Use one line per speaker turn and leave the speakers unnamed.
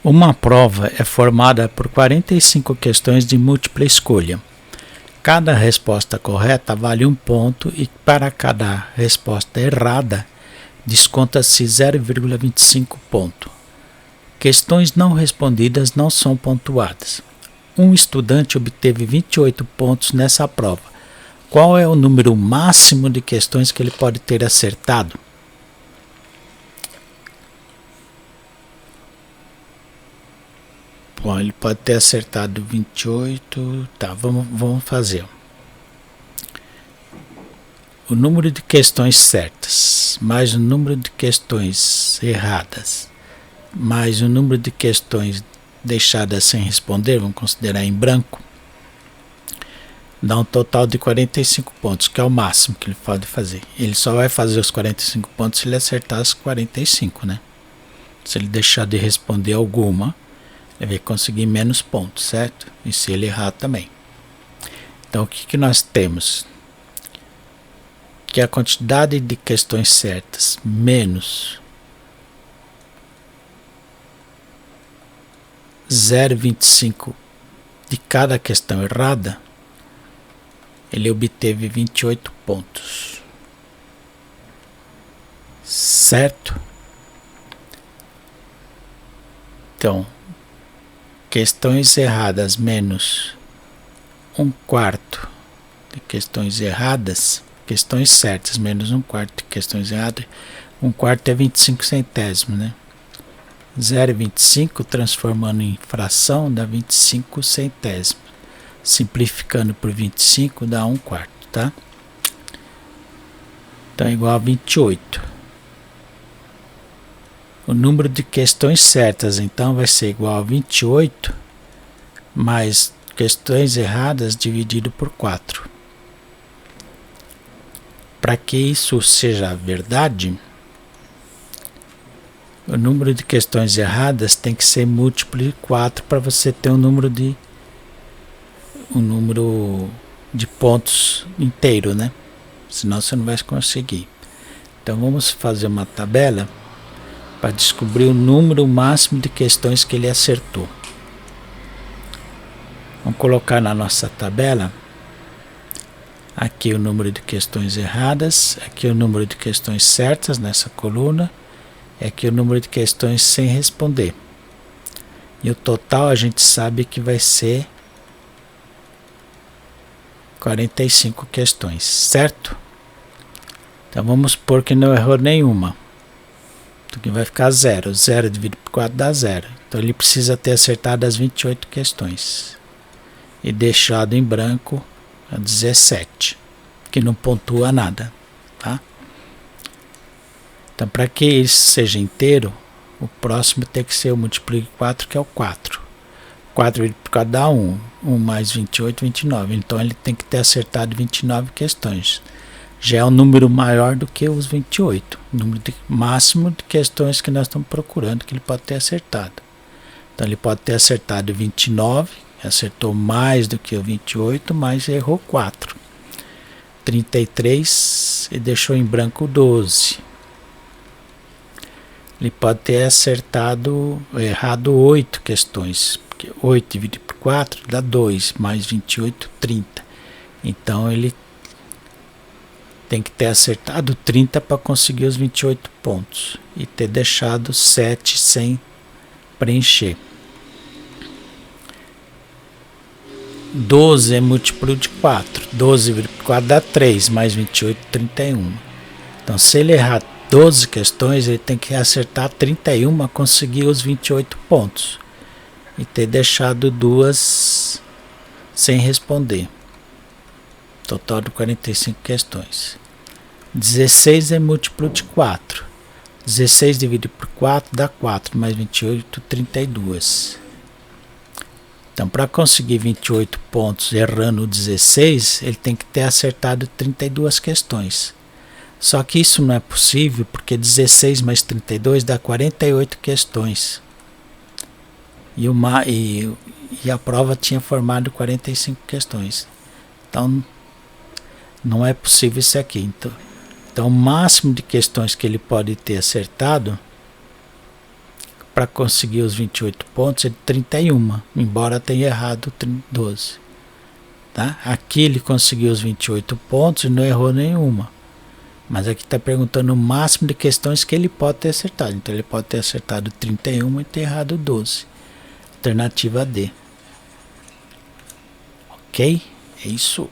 Uma prova é formada por 45 questões de múltipla escolha. Cada resposta correta vale 1 ponto e para cada resposta errada desconta-se 0,25 ponto. Questões não respondidas não são pontuadas. Um estudante obteve 28 pontos nessa prova. Qual é o número máximo de questões que ele pode ter acertado? Bom, ele pode ter acertado 28. Tá, vamos fazer. O número de questões certas, mais o número de questões erradas, mais o número de questões deixadas sem responder, vamos considerar em branco, dá um total de 45 pontos, que é o máximo que ele pode fazer. Ele só vai fazer os 45 pontos se ele acertar as 45, né? Se ele deixar de responder alguma, ele vai conseguir menos pontos, certo? E se ele errar também. Então o que nós temos? Que a quantidade de questões certas menos 0,25 de cada questão errada, ele obteve 28 pontos. Certo? Então, questões erradas menos 1/4 de questões erradas, questões certas menos 1/4 de questões erradas, 1/4 é 25 centésimos, né? 0,25 transformando em fração dá 25 centésimos. Simplificando por 25 dá 1/4, tá? Então é igual a 28. O número de questões certas, então, vai ser igual a 28 mais questões erradas dividido por 4. Para que isso seja verdade, o número de questões erradas tem que ser múltiplo de 4 para você ter um número de pontos inteiro, né? Senão você não vai conseguir. Então vamos fazer uma tabela para descobrir o número máximo de questões que ele acertou. Vamos colocar na nossa tabela aqui o número de questões erradas, aqui o número de questões certas nessa coluna, e aqui o número de questões sem responder. E o total a gente sabe que vai ser 45 questões, certo? Então vamos supor que não errou nenhuma. Então aqui vai ficar 0. 0 dividido por 4 dá 0. Então ele precisa ter acertado as 28 questões. E deixado em branco a 17, que não pontua nada, tá? Então para que isso seja inteiro, o próximo tem que ser o múltiplo de 4, que é o 4. 4 dividido por 4 dá 1. 1 mais 28, 29. Então ele tem que ter acertado 29 questões. Já é um número maior do que os 28. O número máximo de questões que nós estamos procurando que ele pode ter acertado. Então ele pode ter acertado 29, acertou mais do que o 28, mas errou 4. 33 e deixou em branco 12. Ele pode ter errado 8 questões, porque 8 dividido por 4 dá 2, mais 28, 30. Então ele tem que ter acertado 30 para conseguir os 28 pontos e ter deixado 7 sem preencher. 12 é múltiplo de 4. 12 dividido por 4 dá 3, mais 28, 31. Então se ele errar 12 questões, ele tem que acertar 31 para conseguir os 28 pontos e ter deixado 2 sem responder. Total de 45 questões. 16 é múltiplo de 4. 16 dividido por 4 dá 4, mais 28, 32. Então, para conseguir 28 pontos errando 16, ele tem que ter acertado 32 questões. Só que isso não é possível, porque 16 mais 32 dá 48 questões. E a prova tinha formado 45 questões. Então, não é possível isso aqui. Então o máximo de questões que ele pode ter acertado para conseguir os 28 pontos é 31, embora tenha errado 12. Tá? Aqui ele conseguiu os 28 pontos e não errou nenhuma. Mas aqui está perguntando o máximo de questões que ele pode ter acertado. Então ele pode ter acertado 31 e ter errado 12. Alternativa D. Ok? É isso.